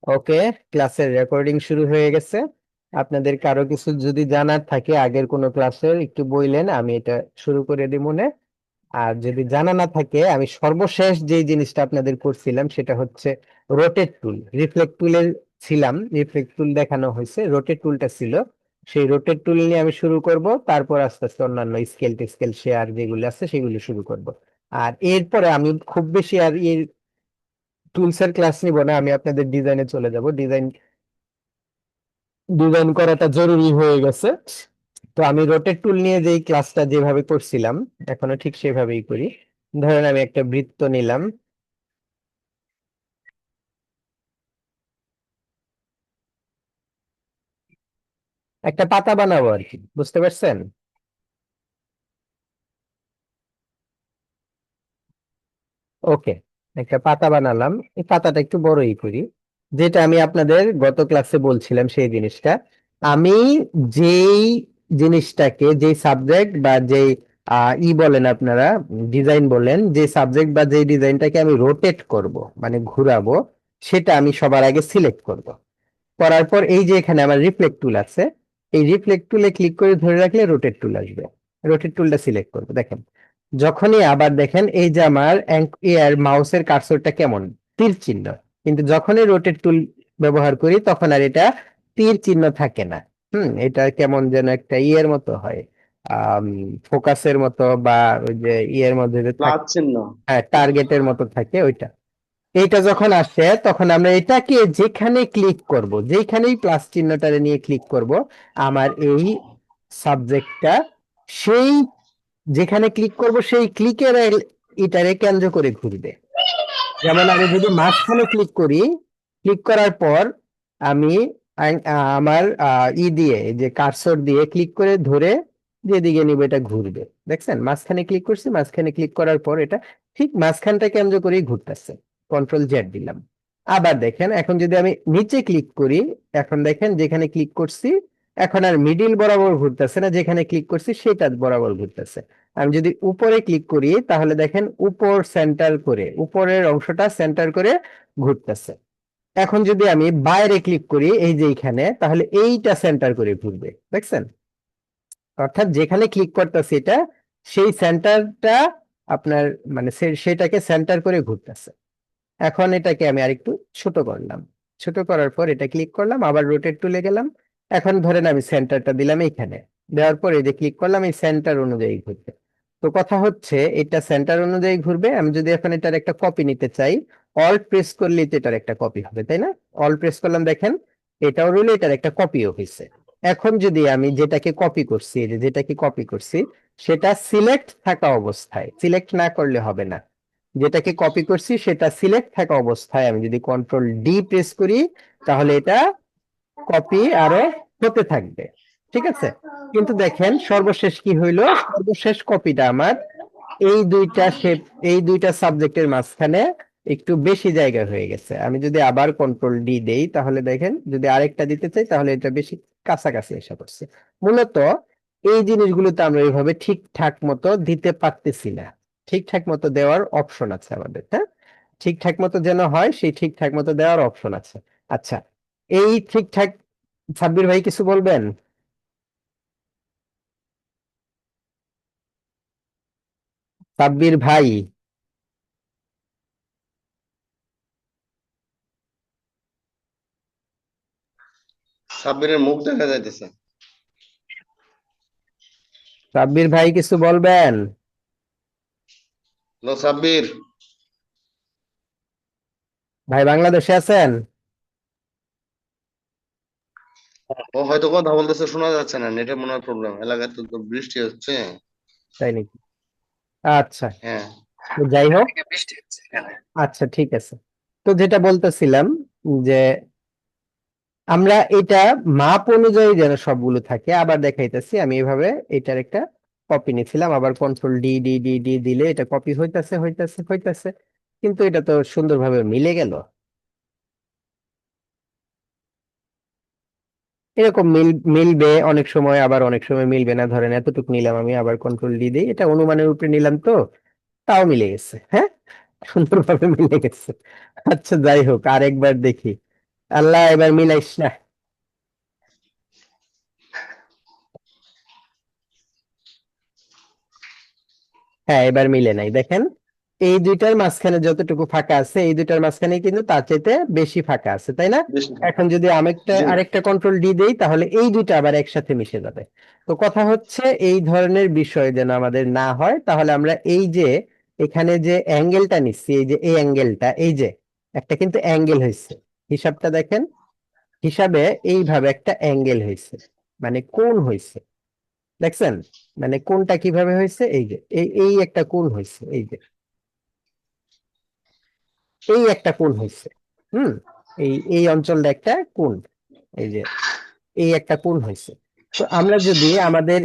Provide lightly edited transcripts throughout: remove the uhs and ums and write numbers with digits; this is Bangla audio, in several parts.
ওকে, ক্লাসের রেকর্ডিং শুরু হয়ে গেছে। আপনাদের কারো কিছু যদি জানার থাকে আগের কোনো ক্লাসের একটু বললেন, আমি এটা শুরু করে দিব মনে। আর যদি জানা না থাকে, আমি সর্বশেষ যে জিনিসটা আপনাদের করছিলাম সেটা হচ্ছে রোটেট টুল, রিফ্লেক্ট টুলের ছিলাম, রিফ্লেক্ট টুল দেখানো হয়েছে, রোটেট টুলটা ছিল। সেই রোটেট টুল নিয়ে আমি শুরু করব, তারপর আস্তে আস্তে অন্যান্য স্কেল টেস্কেল শেয়ার যেগুলো আছে সেগুলো শুরু করব। আর এরপরে আমি খুব বেশি আর এই টুলস এর ক্লাস নিব না, আমি আপনাদের ডিজাইনে চলে যাব। ডিজাইন ডিজাইন করাটা জরুরি হয়ে গেছে। তো আমি রোটেট টুল নিয়ে যেই ক্লাসটা যেভাবে করছিলাম এখনো ঠিক সেভাবেই করি। ধরেন আমি একটা বৃত্ত নিলাম, একটা পাতা বানাবো আর কি, বুঝতে পারছেন? ওকে, একটা পাতা বানালাম। এই পাতাটা একটু বড়ই করি। যেটা আমি আপনাদের গত ক্লাসে বলছিলাম সেই জিনিসটা, আমি যেই জিনিসটাকে, যেই সাবজেক্ট বা যেই বলেন আপনারা, ডিজাইন বলেন, যে সাবজেক্ট বা যেই ডিজাইনটাকে আমি রোটেট করব, মানে ঘুরাবো, সেটা আমি সবার আগে সিলেক্ট করব। করার পর এই যে এখানে আমার রিফ্লেক্ট টুল আছে, এই রিফ্লেক্ট টুলে ক্লিক করে ধরে রাখলে রোটেট টুল আসবে। রোটেট টুলটা সিলেক্ট করবো, দেখেন। যখনই আবার দেখেন এই যে আমার এর মাউসের কার্সরটা কেমন তীর চিহ্ন, কিন্তু যখনই রোটেট টুল ব্যবহার করি তখন আর এটা তীর চিহ্ন থাকে না। এটা কেমন যেন একটা ইয়ের মতো হয়, আহ ফোকাসের মতো, বা ওই যে ইয়ের মধ্যে যে প্লাস থাকে, চিহ্ন। হ্যাঁ টার্গেটের মতো থাকে ওইটা। এইটা যখন আসে তখন আমরা এটাকে যেখানে ক্লিক করব, যেখানেই প্লাস চিহ্নটারে নিয়ে ক্লিক করব, আমার এই সাবজেক্টটা সেই, যেখানে ক্লিক করব সেই ক্লিকের এটারে কেন্দ্র করে ঘুরবে। যেমন আমি যদি মাঝখানে ক্লিক করি, ক্লিক করার পর আমি আমার দিয়ে, এই যে কার্সর দিয়ে ক্লিক করে ধরে যেদিকে নিব এটা ঘুরবে। দেখছেন, মাঝখানে ক্লিক করছি, মাঝখানে ক্লিক করার পর এটা ঠিক মাঝখানটা কেন্দ্র করেই ঘুরতেছে। কন্ট্রোল জেড দিলাম। আবার দেখেন, এখন যদি আমি নিচে ক্লিক করি, এখন দেখেন যেখানে ক্লিক করছি এখন আর মিডিল বরাবর ঘুরতেছে না, যেখানে ক্লিক করছি সেটা বরাবর ঘুরতেছে। আমি যদি উপরে ক্লিক করি তাহলে দেখেন উপর সেন্টার করে, উপরের অংশটা সেন্টার করে ঘুরতেছে। এখন যদি আমি বাইরে ক্লিক করি এই যে এইখানে, তাহলে এইটা সেন্টার করে ঘুরবে, দেখছেন? অর্থাৎ যেখানে ক্লিক করতেছে এটা সেই সেন্টারটা আপনার, মানে সেটাকে সেন্টার করে ঘুরতেছে। এখন এটাকে আমি আরেকটু ছোট করলাম। ছোট করার পর এটা ক্লিক করলাম, আবার রোটেট টুলে গেলাম। এখন ধরেন আমি সেন্টারটা দিলাম এইখানে, দেওয়ার পর এই যে ক্লিক করলাম, এই সেন্টার অনুযায়ী ঘুরবে। তো কথা হচ্ছে এটা সেন্টার অনুযায়ী ঘুরবে। আমি যদি এখন এটার একটা কপি নিতে চাই, অল্ট প্রেস করলে তো এটার একটা কপি হবে, তাই না? অল্ট প্রেস করলাম, দেখেন এটাও রইলো, এটার একটা কপিও হয়েছে। এখন যদি আমি যেটাকে কপি করছি, এই যে যেটাকে কপি করছি সেটা সিলেক্ট থাকা অবস্থায়, সিলেক্ট না করলে হবে না, যেটাকে কপি করছি সেটা সিলেক্ট থাকা অবস্থায় আমি যদি কন্ট্রোল ডি প্রেস করি তাহলে এটা কপি আরো হতে থাকবে। ঠিক আছে, কিন্তু দেখেন সর্বশেষ কি হইলো, সর্বশেষ কপিটা আমার এই দুইটা শেপ, এই দুইটা সাবজেক্টের মাঝখানে একটু বেশি জায়গা হয়ে গেছে। আমি যদি আবার কন্ট্রোল ডি দেই তাহলে দেখেন, যদি আরেকটা দিতে চাই তাহলে এটা বেশি কাছাকাছি এসে পড়ছে। মূলত এই জিনিসগুলোতে আমরা এইভাবে ঠিকঠাক মতো দিতে পারতেছি না। ঠিকঠাক মতো দেওয়ার অপশন আছে আমাদের, হ্যাঁ? ঠিকঠাক মতো যেন হয় সেই ঠিকঠাক মতো দেওয়ার অপশন আছে। আচ্ছা, এই ঠিকঠাক, সাব্বির ভাই কিছু বলবেন? সাব্বির ভাই, সাব্বিরের মুখ দেখা যাইতেছে। সাব্বির ভাই কিছু বলবেন? হ্যালো সাব্বির। ভাই বাংলাদেশে আছেন? ও হয়তো কথা বলতেছে, শোনা যাচ্ছে না, নেটের মনে হয় প্রবলেম, এলাকায় তো তো বৃষ্টি হচ্ছে। তাই নাকি? আচ্ছা, হ্যাঁ। তো যাই হোক। এদিকে বৃষ্টি হচ্ছে এখানে। আচ্ছা ঠিক আছে, তো যেটা বলতেছিলাম যে আমরা এটা মাপ অনুযায়ী যেন সবগুলো থাকে, আবার দেখাইতেছি আমি এভাবে এটার একটা কপি নিছিলাম, আবার control D D D D দিলে এটা কপি হইতাছে হইতাছে হইতাছে, কিন্তু এটা তো সুন্দরভাবে মিলে গেল। এরকম মিলবে অনেক সময়, আবার অনেক সময় মিলবে না। ধরেন এতটুকু নিলাম আমি, আবার কন্ট্রোল ডি দিই, এটা অনুমানের উপরে নিলাম তো, তাও মিলে গেছে, হ্যাঁ, সুন্দরভাবে মিলে গেছে। আচ্ছা যাই হোক, আরেকবার দেখি। আল্লাহ এবার মিলাইস না। হ্যাঁ, এবার মিলে নাই, দেখেন এই দুইটার মাঝখানে যতটুকু ফাঁকা আছে এই দুইটার মাঝখানে কিন্তু তার চাইতে বেশি ফাঁকা আছে, তাই না? বেশি। এখন যদি আমি জি। আরেকটা কন্ট্রোল ডি দেই তাহলে এই দুইটা আবার একসাথে মিশে যাবে। তো কথা হচ্ছে এই ধরনের বিষয় যেন আমাদের না হয়, তাহলে আমরা এই যে এখানে যে অ্যাঙ্গেলটা নিচ্ছি, এই যে এই অ্যাঙ্গেলটা, এই যে একটা কিন্তু অ্যাঙ্গেল হয়েছে, হিসাবটা দেখেন, হিসাবে এইভাবে একটা অ্যাঙ্গেল হয়েছে, মানে কোণ হয়েছে, দেখছেন? মানে কোণটা কিভাবে হয়েছে, এই যে এই একটা কোণ হয়েছে, এই যে এই একটা কোণ হয়েছে। হুম, এই অঞ্চলটা একটা কোণ, এই যে এই একটা কোণ হয়েছে। তো আমরা যদি আমাদের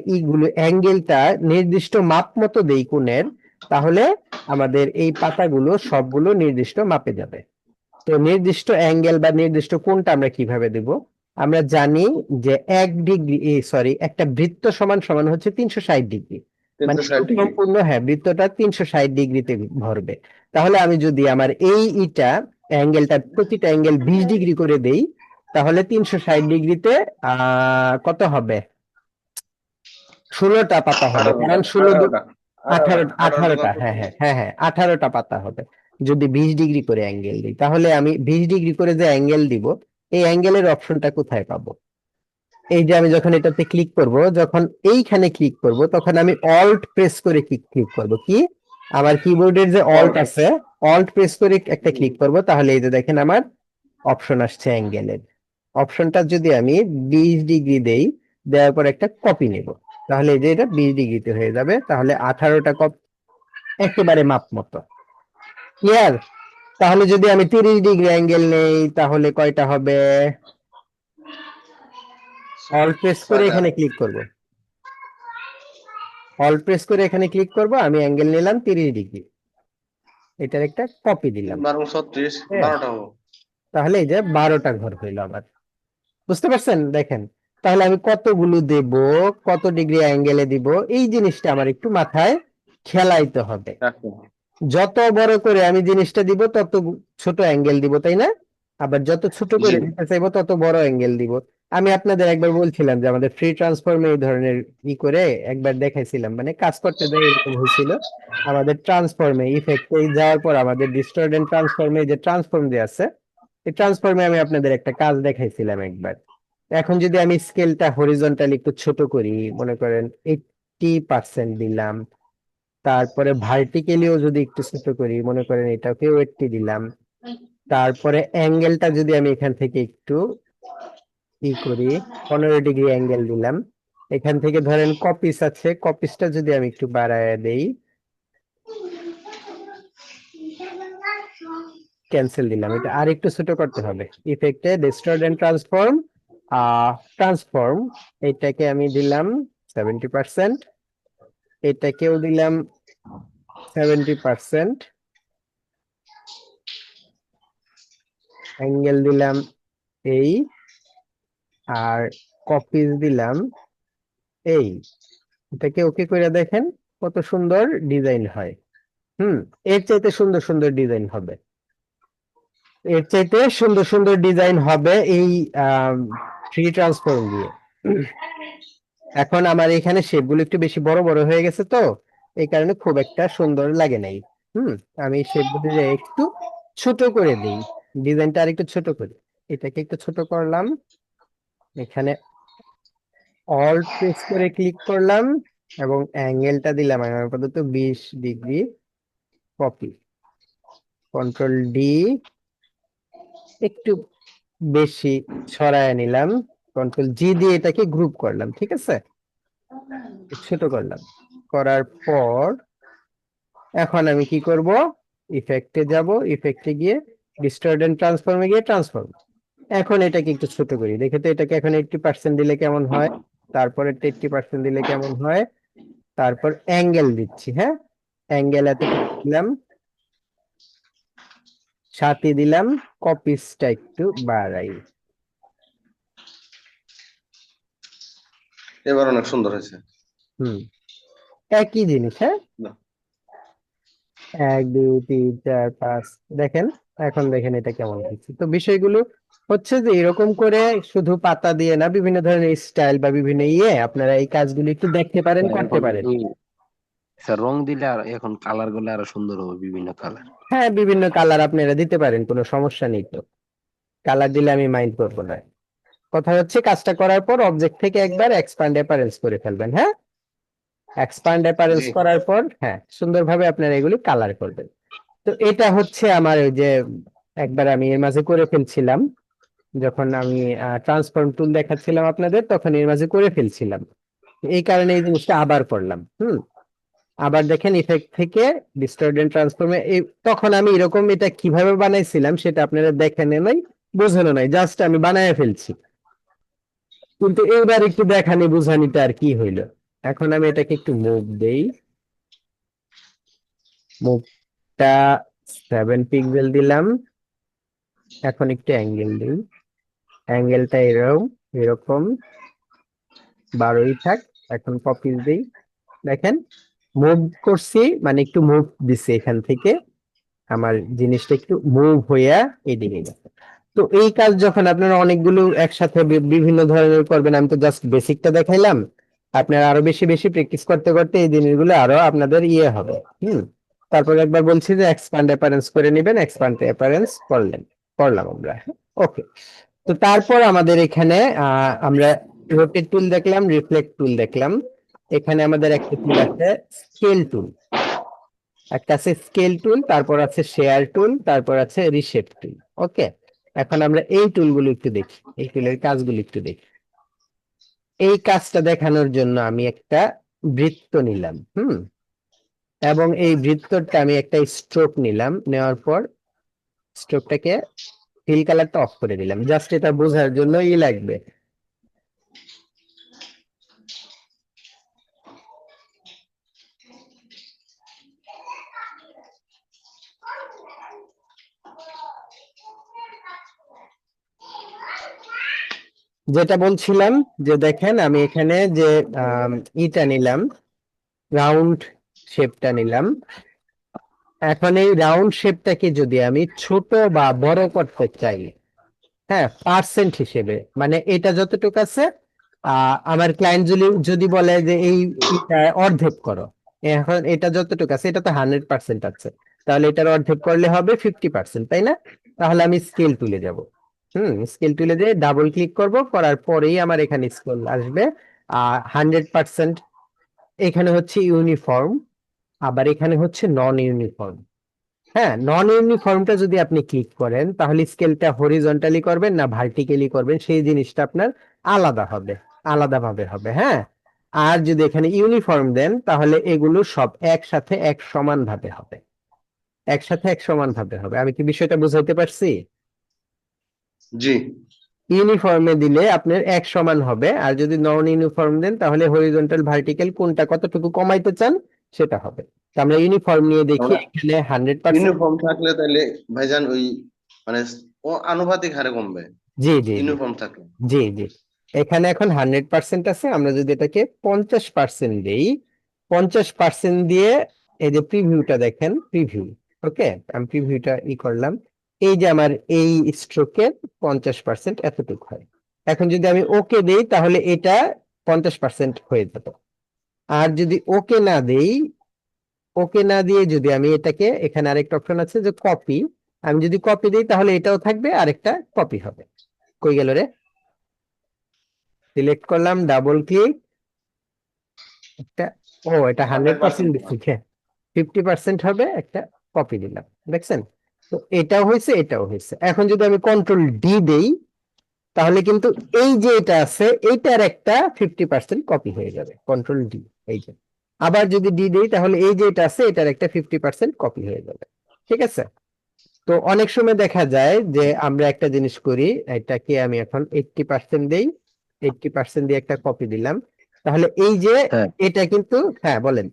এইগুলো অ্যাঙ্গেলটা নির্দিষ্ট মাপ মতো দেই কোণের, তাহলে আমাদের এই পাতাগুলো সবগুলো নির্দিষ্ট মাপে যাবে। তো নির্দিষ্ট অ্যাঙ্গেল বা নির্দিষ্ট কোণটা আমরা কিভাবে দেব? আমরা জানি যে 1 ডিগ্রি, সরি, একটা বৃত্ত সমান সমান হচ্ছে 360 ডিগ্রি। মানে 360 ডিগ্রি। সম্পূর্ণ, হ্যাঁ, বৃত্তটা 360 ডিগ্রিতে ঘুরবে। তাহলে আমি যদি আমার এই অ্যাঙ্গেলটা প্রতিটা অ্যাঙ্গেল 20 ডিগ্রি করে দেই, তাহলে 360 ডিগ্রিতে কত হবে? 16টা পাতা হবে, 18টা। কারণ 16 18টা। 18টা। 18, 18টা 18টা, হ্যাঁ হ্যাঁ হ্যাঁ হ্যাঁ, 18টা পাতা হবে যদি 20 ডিগ্রি করে অ্যাঙ্গেল দিই। তাহলে আমি 20 ডিগ্রি করে যে অ্যাঙ্গেল দিব, এই অ্যাঙ্গেলের অপশনটা কোথায় পাবো? এই যে আমি যখন এটাতে ক্লিক করব, যখন এইখানে ক্লিক করব, তখন আমি অল্ট প্রেস করে ক্লিক করব কি, আমার কিবোর্ডের যে অল্ট অল্ট। আছে, অল্ট প্রেস করে একটা ক্লিক করব, তাহলে এই যে দেখেন আমার অপশন আসছে অ্যাঙ্গেলের। অপশনটা যদি আমি 20 ডিগ্রি দেই, দেওয়ার পর একটা কপি নেব, তাহলে এই যে এটা 20 ডিগ্রিতে হয়ে যাবে, তাহলে 18টা কপি একেবারে মাপ মতো। ক্লিয়ার? তাহলে যদি আমি 30 ডিগ্রি অ্যাঙ্গেল নেই তাহলে কয়টা হবে? অল প্রেস করে 6টা। এখানে ক্লিক করব, অল প্রেস করে এখানে ক্লিক করব, আমি অ্যাঙ্গেল নিলাম 30 ডিগ্রি, এটার একটা কপি দিলাম। 12 36, হ্যাঁ, 12টা হবো। তাহলে এই যে 12টা ঘর হইলো আমার। বুঝতে পারছেন? দেখেন, তাহলে আমি কতগুলো দেব, কত ডিগ্রি অ্যাঙ্গেলে দিব, এই জিনিসটা আমার একটু মাথায় খেলাইতে হবে। রাখো। যত বড় করে আমি জিনিসটা দিব তত ছোট অ্যাঙ্গেল দিব, তাই না? আবার যত ছোট জি। করে দিতে চাইবো তত বড় অ্যাঙ্গেল দিব। আমি আপনাদের একবার বলছিলাম যে আমাদের ফ্রি ট্রান্সফর্মে এই ধরনের করে একবার দেখাইছিলাম, মানে কাজ করতে দেয় এরকম হয়েছিল। আমাদের ট্রান্সফর্মে ইফেক্টে যাওয়ার পর আমাদের ডিস্টর্ট ট্রান্সফর্মে যে ট্রান্সফর্ম যে আছে, এই ট্রান্সফর্মে আমি আপনাদের একটা কাজ দেখাইছিলাম একবার। এখন যদি আমি স্কেলটা হরিজন্টালি একটু ছোট করি, মনে করেন 80% দিলাম, তারপরে ভার্টিক্যালিও যদি একটু ছোট করি, মনে করেন এটাকেও 80 দিলাম, তারপরে অ্যাঙ্গেলটা যদি আমি এখান থেকে একটু করি, 15 ডিগ্রি অ্যাঙ্গেল দিলাম, এখান থেকে ধরেন কপিস আছে, কপিসটা যদি আমি একটু বাড়ায় দেই, ক্যান্সেল দিলাম, এটা আর একটু ছোট করতে হবে। ইফেক্টে ডিস্টর্ট এন্ড ট্রান্সফর্ম, ট্রান্সফর্ম, এটাকে আমি দিলাম 70%, এটাকেও দিলাম 70%, অ্যাঙ্গেল দিলাম এই, আর কপিস দিলাম এই। এটাকে ওকে করে দেখেন কত সুন্দর ডিজাইন হয়। হুম, এর চাইতে সুন্দর সুন্দর ডিজাইন হবে, এর চাইতে সুন্দর সুন্দর ডিজাইন হবে এই থ্রি ট্রান্সফর্ম দিয়ে। এখন আমার এখানে শেপগুলো একটু বেশি বড় বড় হয়ে গেছে, তো এই কারণে খুব একটা সুন্দর লাগে নাই। হুম, আমি শেপগুলো একটু ছোট করে দিই, ডিজাইনটা আর একটু ছোট করি, এটাকে একটু ছোট করলাম, এখানে অল্ট প্রেস করে ক্লিক করলাম, এবং অ্যাঙ্গেলটা দিলাম আমি আপাতত 20 ডিগ্রি, কপি, কন্ট্রোল ডি, একটু বেশি ছড়ায় নিলাম, কন্ট্রোল জি দিয়ে এটাকে গ্রুপ করলাম, ঠিক আছে, ছোট করলাম, করার পর এখন আমি কি করব, ইফেক্টে যাব, ইফেক্টে গিয়ে ডিস্টর্ট এন্ড ট্রান্সফর্মে গিয়ে ট্রান্সফর্ম, এখন এটাকে একটু ছোট করি, দেখে তো এটাকে এখন 80% দিলে কেমন হয়, তারপরে 80% দিলে কেমন হয়, তারপর অ্যাঙ্গেল দিচ্ছি, হ্যাঁ, অ্যাঙ্গেল এতটুকু দিলাম, সাথে দিলাম কপিসটা একটু বাড়াই। এবার অনেক সুন্দর হয়েছে। হুম, একই জিনিস, হ্যাঁ, বাহ। 1 2 3 4 5, দেখেন এখন দেখেন এটা কেমন হচ্ছে। তো বিষয়গুলো হচ্ছে যে এরকম করে শুধু পাতা দিয়ে না, বিভিন্ন ধরনের স্টাইল বা বিভিন্ন আপনারা এই কাজগুলো একটু দেখতে পারেন, স্যার করতে এখন পারেন। এই স্যার রং দিলে আর এখন কালার গুলো আরো সুন্দর হবে, বিভিন্ন কালার। হ্যাঁ, বিভিন্ন কালার আপনারা দিতে পারেন, কোনো সমস্যা নেই তো। কালার দিলে আমি মাইন্ড করবো না। কথা হচ্ছে কাজটা করার পর অবজেক্ট থেকে একবার এক্সপ্যান্ড অ্যাপারেন্স করে ফেলবেন। হ্যাঁ, এক্সপ্যান্ড অ্যাপারেন্স জি করার পর হ্যাঁ সুন্দরভাবে আপনারা এগুলি কালার করবেন। তো এটা হচ্ছে আমার ওই যে একবার আমি এর মাঝে করে ফেলছিলাম, যখন আমি ট্রান্সফর্ম টুল দেখাচ্ছিলাম আপনাদের, তখন এর মাঝে করে ফেলছিলাম। এই কারণে এই জিনিসটা আবার করলাম। আবার দেখেন ইফেক্ট থেকে ডিস্টর্টেড ট্রান্সফর্মে তখন আমি এরকম এটা কিভাবে বানাইছিলাম সেটা আপনারা দেখেন নাই, বোঝানো নাই, জাস্ট আমি বানায় ফেলছি। কিন্তু এইবার একটু দেখানি বুঝানিটা আর কি হইলো। এখন আমি এটাকে একটু মুভ দেই, মুভটা 7 পিক্সেল দিলাম। এখন একটু অ্যাঙ্গেল দিই, অ্যাঙ্গেলটা এরকম এরকম 12ই থাক। এখন কপি দিই, দেখেন মুভ করছি, মানে একটু মুভ দিছি এখান থেকে, আমার জিনিসটা একটু মুভ হইয়া এদিকে গেছে। তো এই কাজ যখন আপনারা অনেকগুলো একসাথে বিভিন্ন ধরনের করবেন, আমি তো জাস্ট বেসিকটা দেখাইলাম, আপনারা আরো বেশি বেশি প্র্যাকটিস করতে করতে এই জিনিসগুলো আরো আপনাদের হবে। তারপর একবার বলছি যে এক্সপ্যান্ড অ্যাপারেন্স করে নেবেন, এক্সপ্যান্ড অ্যাপারেন্স করলাম আমরা। ওকে। তো তারপর আমাদের এখানে আমরা রোটেট টুল দেখলাম, রিফ্লেক্ট টুল দেখলাম। এখানে আমাদের একটা টুল আছে স্কেল টুল, একটা আছে স্কেল টুল, তারপর আছে শেয়ার টুল, তারপর আছে রিশেপ টুল। ওকে, এখন আমরা এই টুলগুলো একটু দেখি, এই টুলের কাজগুলো একটু দেখি। এই কাজটা দেখানোর জন্য আমি একটা বৃত্ত নিলাম। এবং এই বৃত্তটা আমি একটা স্ট্রোক নিলাম, নেওয়ার পর স্ট্রোকটাকে ফিল কালারটা অফ করে দিলাম, জাস্ট এটা বোঝার জন্য লাগবে। যেটা বলছিলাম যে দেখেন আমি এখানে যে ইটা নিলাম, রাউন্ড শেপটা নিলাম। এখন এই রাউন্ড শেপটাকে যদি আমি ছোট বা বড় করতে চাই, হ্যাঁ পার্সেন্ট হিসেবে, মানে এটা যতটুকু আছে, আমার ক্লায়েন্ট যদি যদি বলে যে এটা অর্ধেক করো, এখন এটা যতটুকু আছে এটা তো 100% আছে, তাহলে এটার অর্ধেক করলে হবে 50%, তাই না? তাহলে আমি স্কেল তুলে যাব। স্কেল তুলে দিয়ে ডাবল ক্লিক করব, করার পরেই আমার এখানে স্কেল আসবে 100%। এখানে হচ্ছে ইউনিফর্ম, আবার এখানে হচ্ছে নন ইউনিফর্ম। হ্যাঁ, নন ইউনিফর্মটা যদি আপনি ক্লিক করেন তাহলে স্কেলটা হরিজন্টালি করবেন না ভার্টিক্যালি করবেন সেই জিনিসটা আপনার আলাদা হবে, আলাদাভাবে হবে। হ্যাঁ, আর যদি এখানে ইউনিফর্ম দেন তাহলে এগুলো সব একসাথে এক সমান ভাবে হবে, একসাথে এক সমান ভাবে হবে। আমি কি বিষয়টা বুঝাইতে পারছি? জি ইউনিফর্মে দিলে আপনার এক সমান হবে, আর যদি নন ইউনিফর্ম দেন তাহলে হরিজন্টাল ভার্টিক্যাল কোনটা কতটুকু কমাইতে চান সেটা হবে। তো আমরা ইউনিফর্ম নিয়ে দেখি, আমরা এখানে 100%। ইউনিফর্ম থাকলে তাহলে ভাইজান ওই মানে ও আনুপাতিক হারে কমবে জি জি জি ইউনিফর্ম থাকলে। জি জি এখানে এখন 100% আছে, আমরা যদি এটাকে 50% দিই, 50% দিয়ে এই যে প্রিভিউটা দেখেন, প্রিভিউ। ওকে, আমি প্রিভিউটা করলাম, এই যে আমার এই স্ট্রোকের 50% এতটুকু হয়। এখন যদি আমি ওকে দেই তাহলে এটা 50% হয়ে যাবে। আর যদি ওকে না দেই, ওকে না দিয়ে যদি আমি এটাকে, এখানে আরেকটা অপশন আছে যে কপি, আমি যদি কপি দিই তাহলে এটাও থাকবে, আরেকটা কপি হবে। কই গেল রে? সিলেক্ট করলাম, ডাবল ক্লিক, একটা, ও এটা 100% দিচ্ছি, 50% হবে, একটা কপি দিলাম, দেখছেন? তো এটাও হয়েছে, এটাও হয়েছে। এখন যদি আমি কন্ট্রোল ডি দেই তাহলে কিন্তু এই যে এটা আছে এইটার একটা 50% কপি হয়ে যাবে, কন্ট্রোল ডি, এই যে। আবার যদি ডি দেই তাহলে এই যে এটা আছে এটার একটা 50% কপি হয়ে যাবে। ঠিক আছে? তো অনেক সময় দেখা যায় যে আমরা একটা জিনিস করি, এটাকে আমি এখন 80% দেই, 80% দিয়ে একটা কপি দিলাম, তাহলে এই যে স্যার এটা কিন্তু, হ্যাঁ বলেন।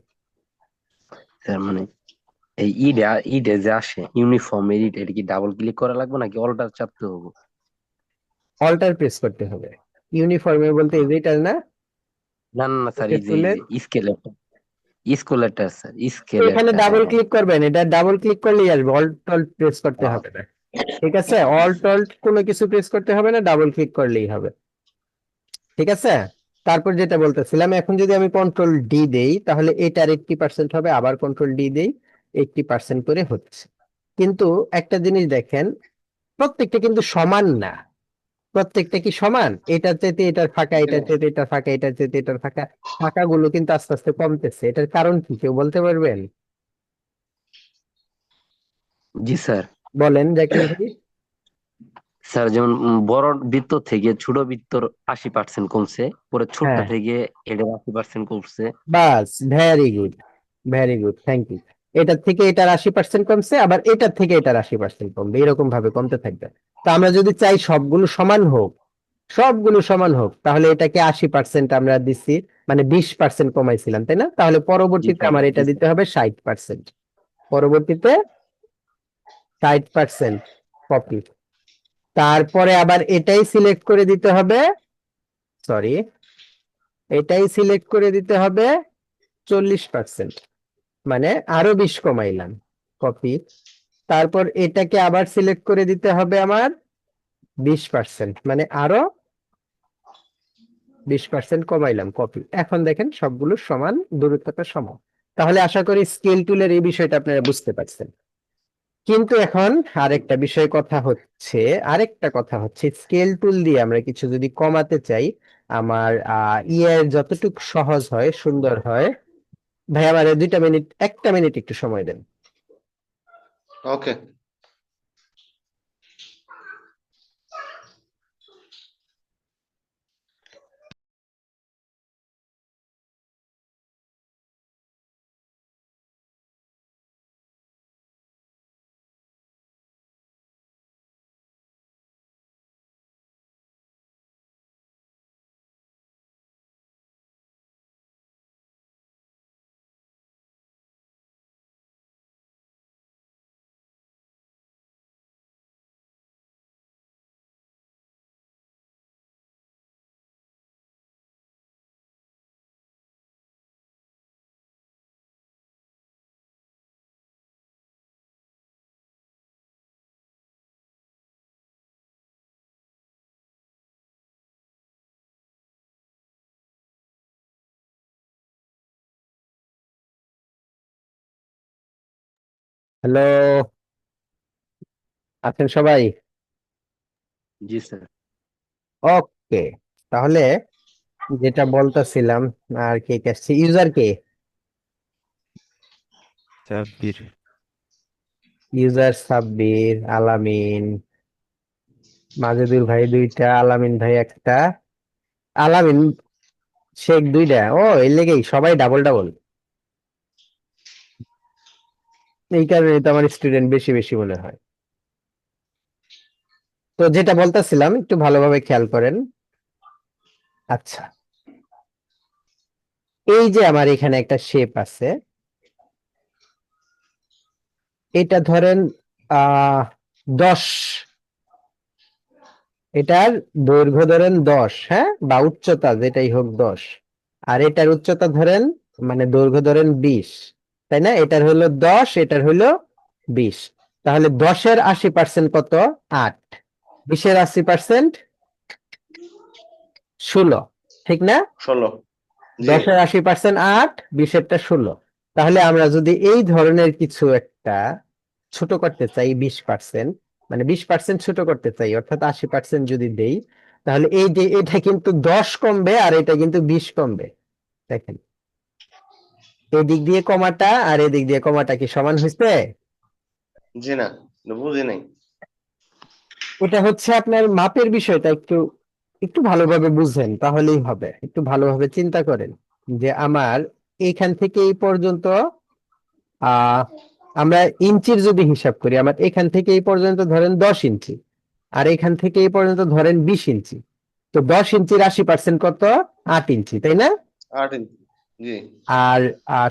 স্যার মানে এই ইডে যে আসে ইউনিফর্ম এডিট, এটা কি ডাবল ক্লিক করা লাগবে নাকি অল্টার চাপতে হবে? অল্টার প্রেস করতে হবে। ইউনিফর্মে বলতে এই যে এটা না, না না না স্যার, ওকে এই যে তুলে স্কেলেটর, স্কেলেটর স্যার, এখানে স্কেলেটর, হ্যাঁ ডাবল হ্যাঁ। ক্লিক করবেন, এটা ডাবল ক্লিক করলেই আসবে, অল্ট প্রেস করতে আহ, হবে না। ঠিক আছে, অল্ট অল্ট কোনো কিছু প্রেস করতে হবে না, ডাবল ক্লিক করলেই হবে। ঠিক আছে, তারপর যেটা বলতেছিলাম, এখন যদি আমি কন্ট্রোল ডি দেই তাহলে এটার 80% হবে, আবার কন্ট্রোল ডি দেই, 80% করে হচ্ছে। কিন্তু একটা জিনিস দেখেন, প্রত্যেকটা কিন্তু সমান না। প্রত্যেকটা কি সমান? এটার চাইতে এটার ফাঁকা, জি না। এটার চাইতে এটার ফাঁকা, এটার চাইতে এটার ফাঁকা। ফাঁকাগুলো কিন্তু আস্তে আস্তে কমতেছে, এটার কারণ কি কেউ বলতে পারবেন? জি স্যার। বলেন জাকির ভাই। স্যার যেমন বড় বৃত্ত থেকে ছোট বৃত্তর 80% কমছে, পরে ছোটটা হ্যাঁ, থেকে এটার 80% কমছে। বাস, very good, very good, thank you. এটার থেকে এটার 80% কমছে, আবার এটার থেকে এটার 80% কমবে, এরকম ভাবে কমতে থাকবে। তো আমরা যদি চাই সবগুলো সমান হোক, সবগুলো সমান হোক, তাহলে এটাকে 80% আমরা দিচ্ছি, মানে 20% কমাইছিলাম, তাই না? তাহলে জি পরবর্তীতে স্যার, আমার জি এটা দিতে স্যার। হবে 60%। পরবর্তীতে 60% কপি। তারপরে আবার এটাই সিলেক্ট করে দিতে হবে, সরি, এটাই সিলেক্ট করে দিতে হবে 40%, মানে আরো 20 কমাইলাম, কপি। তারপর এটাকে আবার সিলেক্ট করে দিতে হবে আমার 20%, মানে আরো 20% কমাইলাম, কপি। এখন দেখেন সবগুলো সমান, দূরত্বটা সমান। তাহলে আশা করি স্কেল টুলের এই বিষয়টা আপনারা বুঝতে পারছেন। কিন্তু এখন আরেকটা কথা হচ্ছে স্কেল টুল দিয়ে আমরা কিছু যদি কমাতে চাই, আমার ইয়ের যতটুকু সহজ হয়, সুন্দর হয়। ভাই আমার 2 মিনিট, 1 মিনিট একটু সময় দেন। ওকে। হ্যালো, আছেন সবাই? জি স্যার। ওকে, তাহলে যেটা বলতেছিলাম, আর কে কে আসছে, ইউজার কে? সাব্বির। ইউজার সাব্বির, আলামিন, মাজেদুর ভাই 2টা, আলামিন ভাই 1টা, আলামিন শেখ 2টা। ও, এর লেগেই সবাই ডাবল ডাবল, এই কারণে তো আমার স্টুডেন্ট বেশি বেশি মনে হয়। তো যেটা বলতেছিলাম একটু ভালোভাবে খেয়াল করেন। আচ্ছা, এই যে আমার এখানে একটা শেপ আছে, এটা ধরেন 10, এটার দৈর্ঘ্য ধরেন 10, হ্যাঁ, বা উচ্চতা যেটাই হোক 10, আর এটার উচ্চতা ধরেন, মানে দৈর্ঘ্য ধরেন 20, তাই না? এটার হলো 10, এটার হলো 20। তাহলে 10-এর 80% কত? 8। 20-এর 80% 16, ঠিক না? 16। জি। 10-এর 80% 8, 20-এরটা 16। তাহলে আমরা যদি এই ধরনের কিছু একটা ছোট করতে চাই 20%, মানে 20% ছোট করতে চাই, অর্থাৎ 80% যদি দেই, তাহলে এই যে এটা কিন্তু 10 কমবে আর এটা কিন্তু 20 কমবে। দেখেন, এদিক দিয়ে কমাটা আর এদিক দিয়ে কমাটা কি সমান হয়েছে? জি না, বুঝি নাই। এটা হচ্ছে আপনার মাপের বিষয়টা, একটু একটু ভালোভাবে বুঝেন তাহলেই হবে। একটু ভালোভাবে চিন্তা করেন যে আমার এইখান থেকে এই পর্যন্ত, আহ আমরা ইঞ্চির যদি হিসাব করি, আমার এখান থেকে এই পর্যন্ত ধরেন 10 ইঞ্চি, আর এখান থেকে এই পর্যন্ত ধরেন 20 ইঞ্চি। তো 10 ইঞ্চির 80% কত? 8 ইঞ্চি, তাই না? 8 ইঞ্চি। জি। আর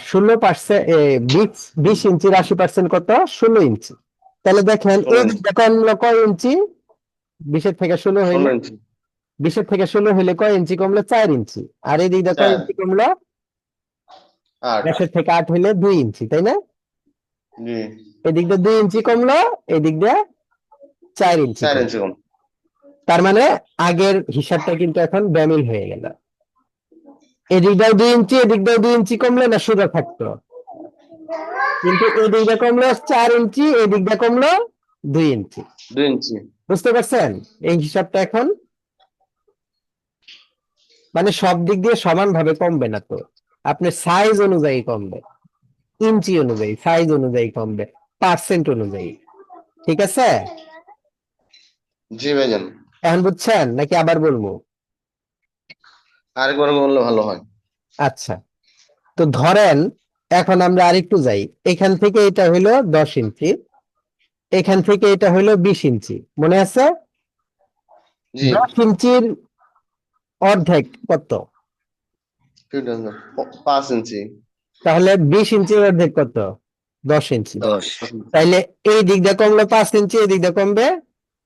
16%, 20 ইঞ্চির 80% কত? 16 ইঞ্চি। তাহলে দেখেন 16 এই ইঞ্চি। দিকটা কমলো কয় ইঞ্চি? 20-এর থেকে 16 হইলে, 16 ইঞ্চি। 20-এর থেকে 16 হইলে কয় ইঞ্চি কমলো? 4 ইঞ্চি। আর এই দিকটা কয় 4। ইঞ্চি কমলো? 8। 10-এর থেকে 8 হইলে 2 ইঞ্চি, তাই না? জি। এদিক দিয়ে 2 ইঞ্চি কমলো, এদিক দিয়ে 4 ইঞ্চি 4 কম। ইঞ্চি কম। তার মানে আগের হিসাবটা কিন্তু এখন বেমিল হয়ে গেল। এদিকটাও 2 ইঞ্চি, এদিকটাও 2 ইঞ্চি কমলে না সোজা থাকতো, কিন্তু এদিকটা কমলো 4 ইঞ্চি, এদিকটা কমলো 2 ইঞ্চি। 2 ইঞ্চি। বুঝতে পারছেন এই হিসাবটা এখন? মানে সব দিক দিয়ে সমান ভাবে কমবে না তো, আপনার সাইজ অনুযায়ী কমবে, ইঞ্চি অনুযায়ী, সাইজ অনুযায়ী কমবে, পার্সেন্ট অনুযায়ী। ঠিক আছে? জি ভাইজান, এখন বুঝছেন নাকি আবার বলবো? আরেকবার বললে ভালো হয়। আচ্ছা, তো ধরেন এখন আমরা আরেকটু যাই, এখান থেকে এটা হইলো 10 ইঞ্চি, এখান থেকে এটা হইলো 20 ইঞ্চি, মনে আছে? জি 10 ইঞ্চির অর্ধেক কত? 5 ইঞ্চি। তাহলে 20 ইঞ্চির অর্ধেক কত? 10 ইঞ্চি। 10 তাইলে এই দিক দিয়ে কমলো 5 ইঞ্চি, এই দিক দিয়ে কমবে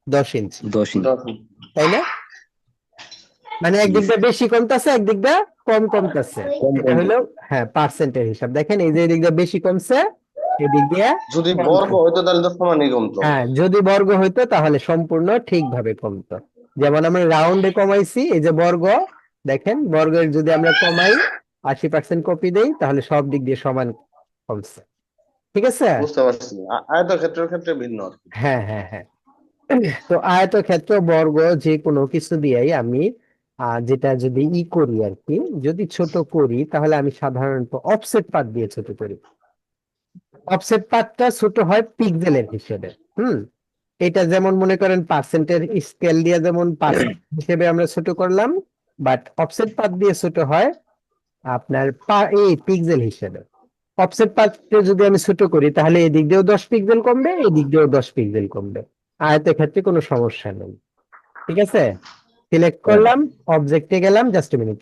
10 ইঞ্চি, 10 ইঞ্চি। 10 তাই না? মানে একদিক দিয়ে বেশি কমতেছে, একদিক দিয়ে কম কমতেছে। কম এটা হলো হ্যাঁ পার্সেন্টের হিসাব। দেখেন এই যে এদিক দিয়ে বেশি কমছে, এদিক দিয়ে যদি কম বর্গ কমছে। হইতো তাহলে তো সমানই কমতো। হ্যাঁ যদি বর্গ হইতো তাহলে সম্পূর্ণ ঠিকভাবে কমতো। যেমন আমরা রাউন্ডে কমাইছি, এই যে বর্গ, দেখেন বর্গের যদি আমরা কমাই 80% কপি দেই তাহলে সব দিক দিয়ে সমান কমছে। ঠিক আছে? বুঝতে পারছি, আয়তক্ষেত্রের ক্ষেত্রে ভিন্ন আর কি। হ্যাঁ হ্যাঁ হ্যাঁ। তো আয়তক্ষেত্র, বর্গ, যে কোনো কিছু দিয়েই আমি যেটা যদি করি আর কি, যদি ছোট করি তাহলে আমি সাধারণত অফসেট পাত দিয়ে ছোট করি। অফসেট পাতটা ছোট হয় পিক্সেলের হিসেবে। এটা যেমন মনে করেন পার্সেন্টের স্কেল দিয়ে যেমন পার্সেন্ট হিসেবে আমরা ছোট করলাম, বাট অফসেট পাত দিয়ে ছোট হয় আপনার এই পিক্সেল হিসেবে। অফসেট পাতটা যদি আমি ছোট করি তাহলে এদিক দিয়েও 10 পিক্সেল কমবে, এদিক দিয়েও 10 পিক্সেল কমবে, আয়তের ক্ষেত্রে কোনো সমস্যা নেই। ঠিক আছে? সিলেক্ট করলাম, অবজেক্টে গেলাম, জাস্ট মিনিট,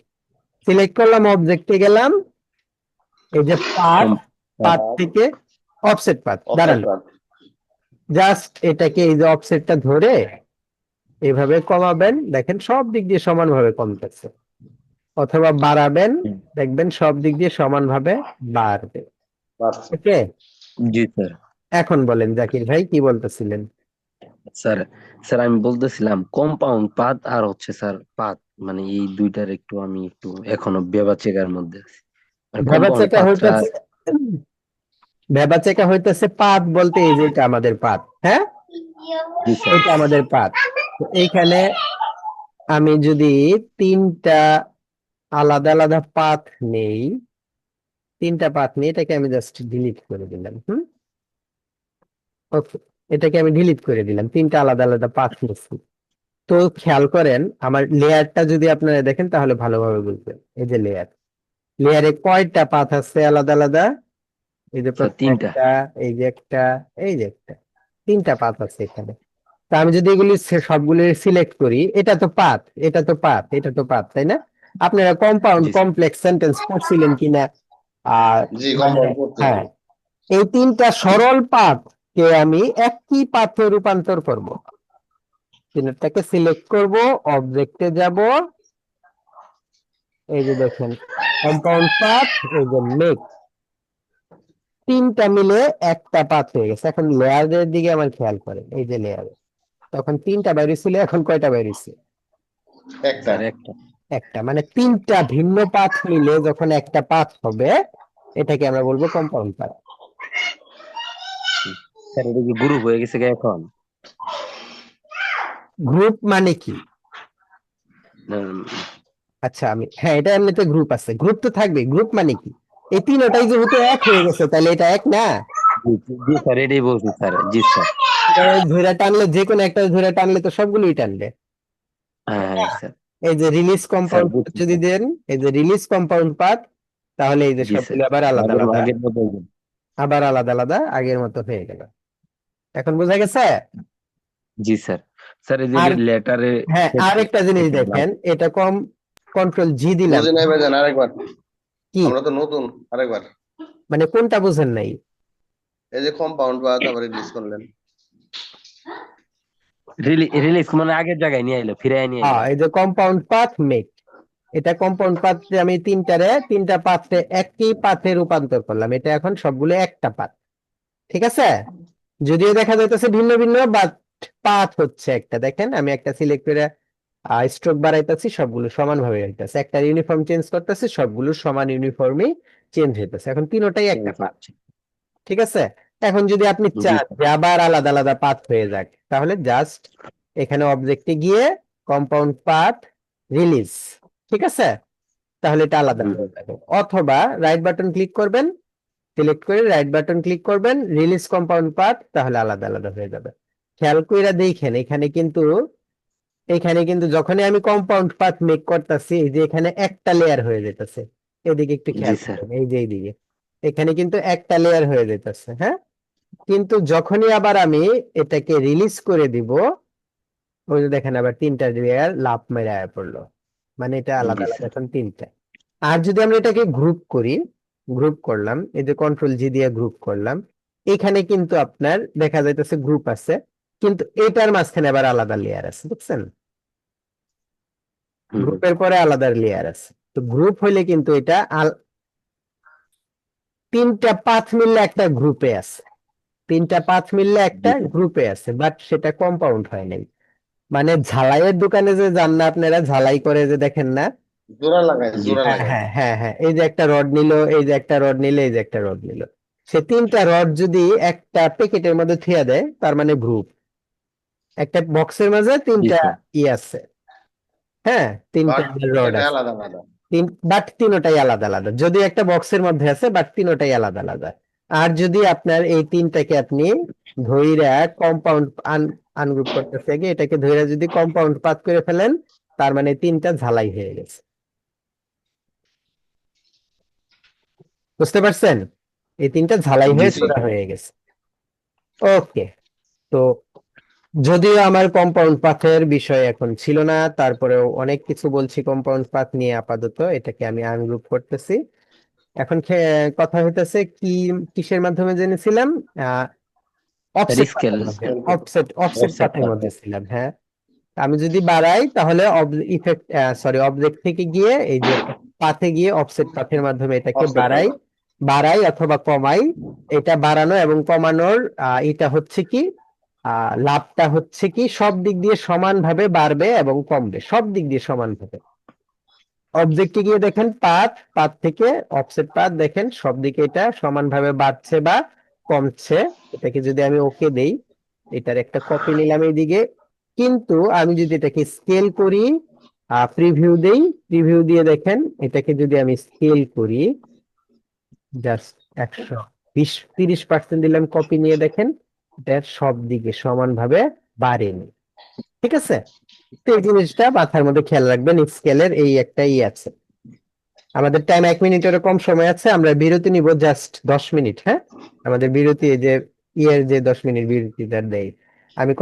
সিলেক্ট করলাম, অবজেক্টে গেলাম, এই যে পাথ, পাথ থেকে অফসেট পাথ, দাঁড়ান, জাস্ট এটাকে এই যে অফসেটটা ধরে এইভাবে কমাবেন, দেখেন সব দিক দিয়ে সমানভাবে কমতেছে, অথবা বাড়াবেন, দেখবেন সব দিক দিয়ে সমানভাবে বাড়বে। ওকে, জি স্যার। এখন বলেন জাকির ভাই কি বলতেছিলেন? স্যার স্যার আমি বলতেছিলাম কম্পাউন্ড পাত আর হচ্ছে স্যার পাত, মানে এই দুইটার একটু আমি একটু এখনো বেবাচেকার মধ্যে আছি। মানে কম্পাউন্ড ভেবাচেকা পাতটা। হইতেছে, ভেবাচেকা হইতেছে পাত বলতে এই যে এটা আমাদের পাত, হ্যাঁ জি স্যার। এটা আমাদের পাত। তো এইখানে আমি যদি 3টা আলাদা আলাদা পাথ নেই, 3টা পাথ নিয়ে এটাকে আমি জাস্ট ডিলিট করে দিলাম। ওকে, এটাকে আমি ডিলিট করে দিলাম, 3টা আলাদা আলাদা পাথ নিচ্ছি। তো খেয়াল করেন আমার লেয়ারটা যদি আপনারা দেখেন তাহলে ভালোভাবে বুঝবেন। এই যে লেয়ার, লেয়ারে কয়টা পাথ আছে আলাদা আলাদা? এই যে স্যার প্রথমে 3টা। একটা, এই যে একটা, এই যে একটা, 3টা পাথ আছে এখানে। তা আমি যদি এগুলি সবগুলি সিলেক্ট করি, এটা তো পাথ, এটা তো পাথ, এটা তো পাথ, তাই না? আপনারা কম্পাউন্ড জি কমপ্লেক্স সেন্টেন্স পড়ছিলেন কিনা? আর জি মানে কম্পাউন্ড করতে। হ্যাঁ, এই 3টা সরল পাথ কে আমি একই পাথে রূপান্তর করব। তিনটাকে সিলেক্ট করব, অবজেক্টে যাব, এই যে দেখেন কম্পাউন্ড পাথ, এই যে মেক, 3টা মিলে একটা পাথ হয়ে গেছে। এখন লেয়ারের দিকে আমার খেয়াল করেন, এই যে লেয়ার, তখন 3টা বাইরে ছিল, এখন কয়টা বাইরেছে? একটা। স্যার একটা। একটা, মানে 3টা ভিন্ন পাথ মিলে যখন একটা পাথ হবে এটাকে আমরা বলবো কম্পাউন্ড পাথ। স্যার এটা কি গ্রুপ হয়ে গেছে কি এখন? গ্রুপ মানে কি? উম, আচ্ছা আমি হ্যাঁ, এটা এমনিতে গ্রুপ আছে, গ্রুপ তো থাকবে, গ্রুপ মানে কি? এই তিনটাই যেহেতু এক হয়ে গেছে তাহলে এটা এক না? জি স্যার এটাই বলছি স্যার। জি স্যার। এটা ধরে টানলে, যে কোনো একটা ধরে টানলে তো সবগুলোই টানবে। হ্যাঁ হ্যাঁ স্যার। এই যে রিলিজ স্যার কম্পাউন্ড বুঝছি যদি স্যার। দেন, এই যে রিলিজ কম্পাউন্ড পাথ, তাহলে এই যে জি স্যার। সবগুলো আবার আলাদা আগের আলাদা, আগের মতো একদম। আবার আলাদা আলাদা আগের মতো হয়ে গেল। এখন বোঝা গেছে? জি স্যার। স্যার এই যে আর লেটারে হ্যাঁ, আর একটা জিনিস দেখেন, এটা কন্ট্রোল জি দিলাম, বুঝি নাই ভাইজান, আরেকবার। কি আমরা তো নতুন, আরেকবার। মানে কোনটা বুঝেন নাই? এই যে কম্পাউন্ড বা তারপরে রিলিজ করলেন। রিলিজ মানে আগের জায়গায় নিয়ে আইলো, ফিরে নিয়ে আইলো। হ্যাঁ, এই যে কম্পাউন্ড পাথ মেক, এটা কম্পাউন্ড পাথে আমি 3টা পাথে একই পাথে রূপান্তর করলাম, এটা এখন সবগুলো একটা পাথ। ঠিক আছে? যদিও দেখা যাইতেছে ভিন্ন ভিন্ন, বাট পাথ হচ্ছে একটা, দেখেন আমি একটা সিলেক্ট করে স্ট্রোক বাড়াইতেছি, সবগুলো সমান ভাবে হইতেছে, একটা ইউনিফর্ম চেঞ্জ করতেছি, সবগুলো সমান ইউনিফর্মই চেঞ্জ হইতেছে, এখন তিনোটাই একটা পাথ। ঠিক আছে, এখন যদি আপনি জি চান স্যার। যে আবার আলাদা আলাদা পাথ হয়ে যাক, তাহলে জাস্ট এখানে অবজেক্টে গিয়ে কম্পাউন্ড পাথ রিলিজ, ঠিক আছে, তাহলে এটা আলাদা হয়ে যাবে। অথবা রাইট বাটন ক্লিক করবেন, সিলেক্ট করে রাইট বাটন ক্লিক করবেন, রিলিজ কম্পাউন্ড পাথ, তাহলে আলাদা আলাদা হয়ে যাবে। খেয়াল কইরা দেখেন এখানে কিন্তু যখনই আমি কম্পাউন্ড পাথ মেক করতেছি, এই যে এখানে একটা লেয়ার হয়ে যেতেছে, এদিকে একটু জি খেয়াল স্যার। করেন, এই যে এইদিকে এখানে কিন্তু একটা লেয়ার হয়ে যেতেছে, হ্যাঁ। কিন্তু যখনই আবার আমি এটাকে রিলিজ করে দিব, ওই যে দেখেন আবার তিনটা লেয়ার লাফ মেরে আয়া পড়লো, মানে এটা আলাদা জি আলাদা স্যার। এখন তিনটা। আর যদি আমরা এটাকে গ্রুপ করি, গ্রুপ করলাম, এই যে কন্ট্রোল জি দিয়ে গ্রুপ করলাম, এখানে কিন্তু আপনার দেখা যাইতেছে গ্রুপ আছে, কিন্তু এটার মাঝখানে আবার আলাদা লেয়ার আছে, বুঝছেন, গ্রুপের পরে আলাদা লেয়ার আছে। তো গ্রুপ হইলে কিন্তু এটা তিনটা পাথ মিললে একটা গ্রুপে আছে, তিনটা পাথ মিললে একটা জি স্যার। গ্রুপে আছে, বাট সেটা কম্পাউন্ড হয় নাই। মানে ঝালাইয়ের দোকানে যে যান না আপনারা, ঝালাই করে যে দেখেন না, জোড়া লাগায়, জি জোড়া হ্যাঁ লাগায়। হ্যাঁ হ্যাঁ হ্যাঁ, এই যে একটা রড নিল, এই যে একটা রড নিল, এই যে একটা রড নিল, সে তিনটা রড যদি একটা প্যাকেটের মধ্যে থিয়া দেয়, তার মানে গ্রুপ। একটা বক্সের মাঝে জি তিনটা স্যার। ই আছে, হ্যাঁ, তিনটা বাট রড তিনটাই আছে, আলাদা আলাদা। বাট তিনোটাই আলাদা আলাদা, যদি একটা বক্সের মধ্যে আছে, বাট তিনোটাই আলাদা আলাদা। আর যদি আপনার এই তিনটাকে আপনি ধইরা কম্পাউন্ড আনগ্রুপ করতেছে কি, এটাকে ধইরা যদি কম্পাউন্ড পাত করে ফেলেন, তার মানে তিনটা ঝালাই হয়ে গেছে। বুঝতে পারছেন, এই তিনটা ঝালাই জি হয়ে জি। স্যার। সোজা হয়ে গেছে। ওকে, তো যদিও আমার কম্পাউন্ড পাথের বিষয় এখন ছিল না, তারপরেও অনেক কিছু বলছি কম্পাউন্ড পাথ নিয়ে, আপাতত এটাকে আমি আনগ্রুপ করতেছি। এখন কথা হইতেছে কি, কিসের মাধ্যমে জেনেছিলাম, স্যার অফসেট স্কেল। পাথের মাধ্যমে, অফসেট অফসেট পাথের পাথ। মধ্যে ছিলাম, হ্যাঁ। আমি যদি বাড়াই, তাহলে ইফেক্ট, সরি, অবজেক্ট থেকে গিয়ে এই যে পাথে গিয়ে অফসেট পাথের মাধ্যমে এটাকে অফসেট বাড়াই, পাথ। বাড়াই অথবা কমাই। এটা বাড়ানো এবং কমানোর এটা হচ্ছে কি, লাভটা হচ্ছে কি, সব দিক দিয়ে সমানভাবে বাড়বে এবং কমবে, সব দিক দিয়ে সমানভাবে। অবজেক্টে গিয়ে দেখেন পাথ, পাথ থেকে অফসেট পাথ, দেখেন সব দিকে এটা সমানভাবে বাড়ছে বা কমছে। এটাকে যদি আমি ওকে দেই, এটার একটা কপি নিলাম এইদিকে, কিন্তু আমি যদি এটাকে স্কেল করি, প্রিভিউ দেই, প্রিভিউ দিয়ে দেখেন এটাকে যদি আমি স্কেল করি, জাস্ট 120-30% দিলাম, কপি নিয়ে দেখেন এটা সব দিকে সমানভাবে বাড়েনি। ঠিক আছে, তো এই জিনিসটা মাথার মধ্যে খেয়াল রাখবেন, স্কেলের এই একটা আছে। আমাদের টাইম 1 মিনিটেরও কম সময় আছে, আমরা বিরতি নিব জাস্ট 10 মিনিট, হ্যাঁ। আমাদের বিরতি, এই যে ইয়ের যে 10 মিনিট বিরতিটা দেয়, আমি